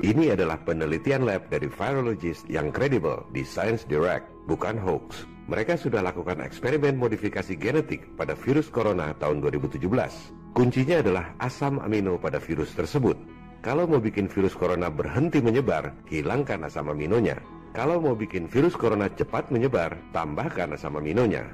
Ini adalah penelitian lab dari virologist yang kredibel di Science Direct, bukan hoax. Mereka sudah lakukan eksperimen modifikasi genetik pada virus corona tahun 2017. Kuncinya adalah asam amino pada virus tersebut. Kalau mau bikin virus corona berhenti menyebar, hilangkan asam aminonya. Kalau mau bikin virus corona cepat menyebar, tambahkan asam aminonya.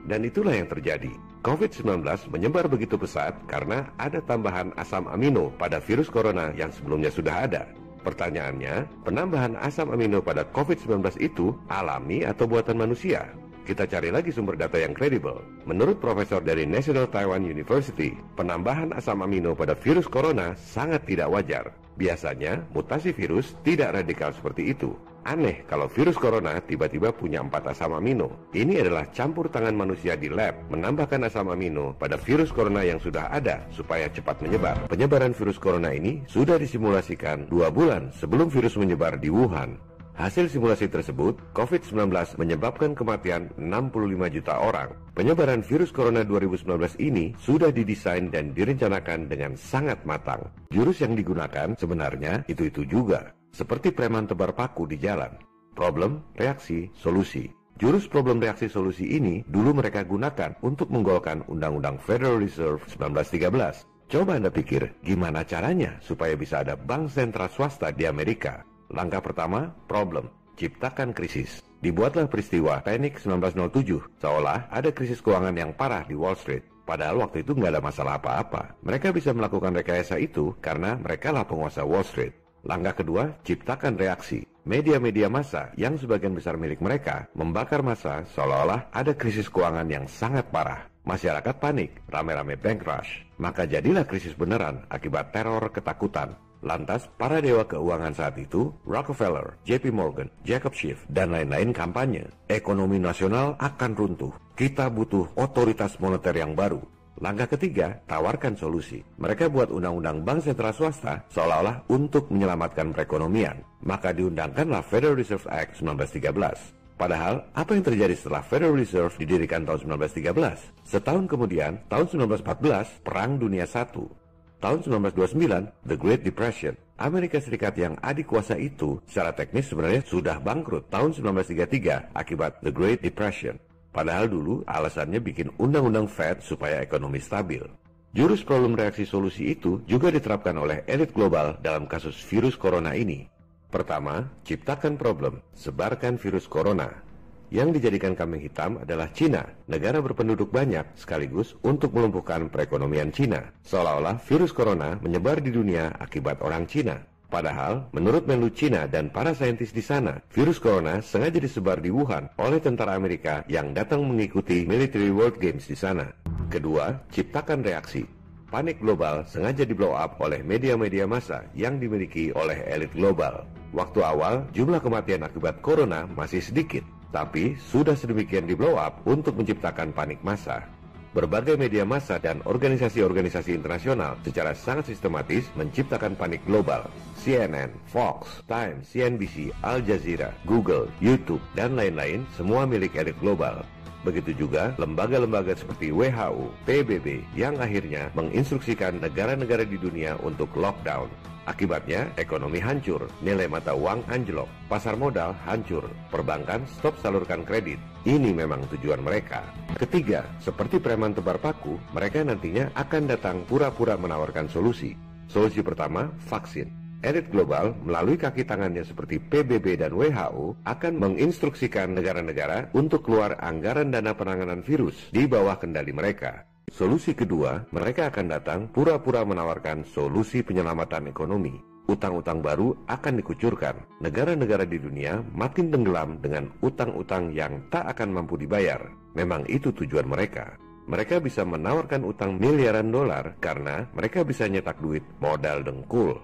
Dan itulah yang terjadi. COVID-19 menyebar begitu pesat karena ada tambahan asam amino pada virus corona yang sebelumnya sudah ada. Pertanyaannya, penambahan asam amino pada COVID-19 itu alami atau buatan manusia? Kita cari lagi sumber data yang kredibel. Menurut profesor dari National Taiwan University, penambahan asam amino pada virus corona sangat tidak wajar. Biasanya, mutasi virus tidak radikal seperti itu. Aneh kalau virus corona tiba-tiba punya 4 asam amino. Ini adalah campur tangan manusia di lab menambahkan asam amino pada virus corona yang sudah ada supaya cepat menyebar. Penyebaran virus corona ini sudah disimulasikan 2 bulan sebelum virus menyebar di Wuhan. Hasil simulasi tersebut, COVID-19 menyebabkan kematian 65 juta orang. Penyebaran virus corona 2019 ini sudah didesain dan direncanakan dengan sangat matang. Jurus yang digunakan sebenarnya itu-itu juga. Seperti preman tebar paku di jalan. Problem, reaksi, solusi. Jurus problem reaksi solusi ini dulu mereka gunakan untuk menggolkan Undang-Undang Federal Reserve 1913. Coba Anda pikir, gimana caranya supaya bisa ada bank sentral swasta di Amerika? Langkah pertama, problem. Ciptakan krisis. Dibuatlah peristiwa Panic 1907, seolah ada krisis keuangan yang parah di Wall Street. Padahal waktu itu nggak ada masalah apa-apa. Mereka bisa melakukan rekayasa itu karena merekalah penguasa Wall Street. Langkah kedua, ciptakan reaksi. Media-media massa yang sebagian besar milik mereka membakar massa seolah-olah ada krisis keuangan yang sangat parah. Masyarakat panik, rame-rame bank rush. Maka jadilah krisis beneran akibat teror ketakutan. Lantas, para dewa keuangan saat itu, Rockefeller, JP Morgan, Jacob Schiff, dan lain-lain kampanye. Ekonomi nasional akan runtuh. Kita butuh otoritas moneter yang baru. Langkah ketiga, tawarkan solusi. Mereka buat undang-undang bank sentral swasta seolah-olah untuk menyelamatkan perekonomian. Maka diundangkanlah Federal Reserve Act 1913. Padahal, apa yang terjadi setelah Federal Reserve didirikan tahun 1913? Setahun kemudian, tahun 1914, Perang Dunia I. Tahun 1929, The Great Depression. Amerika Serikat yang adik kuasa itu secara teknis sebenarnya sudah bangkrut tahun 1933 akibat The Great Depression. Padahal dulu alasannya bikin undang-undang Fed supaya ekonomi stabil. Jurus problem reaksi solusi itu juga diterapkan oleh elit global dalam kasus virus corona ini. Pertama, ciptakan problem, sebarkan virus corona. Yang dijadikan kambing hitam adalah Cina, negara berpenduduk banyak sekaligus untuk melumpuhkan perekonomian Cina. Seolah-olah virus corona menyebar di dunia akibat orang Cina. Padahal, menurut Menlu Cina dan para saintis di sana, virus corona sengaja disebar di Wuhan oleh tentara Amerika yang datang mengikuti Military World Games di sana. Kedua, ciptakan reaksi. Panik global sengaja di-blow up oleh media-media massa yang dimiliki oleh elit global. Waktu awal, jumlah kematian akibat corona masih sedikit, tapi sudah sedemikian di-blow up untuk menciptakan panik massa. Berbagai media massa dan organisasi-organisasi internasional secara sangat sistematis menciptakan panik global. CNN, Fox, Times, CNBC, Al Jazeera, Google, YouTube, dan lain-lain semua milik elit global. Begitu juga lembaga-lembaga seperti WHO, PBB yang akhirnya menginstruksikan negara-negara di dunia untuk lockdown. Akibatnya, ekonomi hancur, nilai mata uang anjlok, pasar modal hancur, perbankan stop salurkan kredit. Ini memang tujuan mereka. Ketiga, seperti preman tebar paku, mereka nantinya akan datang pura-pura menawarkan solusi. Solusi pertama, vaksin. Elit global melalui kaki tangannya seperti PBB dan WHO akan menginstruksikan negara-negara untuk keluar anggaran dana penanganan virus di bawah kendali mereka. Solusi kedua, mereka akan datang pura-pura menawarkan solusi penyelamatan ekonomi. Utang-utang baru akan dikucurkan. Negara-negara di dunia makin tenggelam dengan utang-utang yang tak akan mampu dibayar. Memang itu tujuan mereka. Mereka bisa menawarkan utang miliaran dolar karena mereka bisa nyetak duit modal dengkul.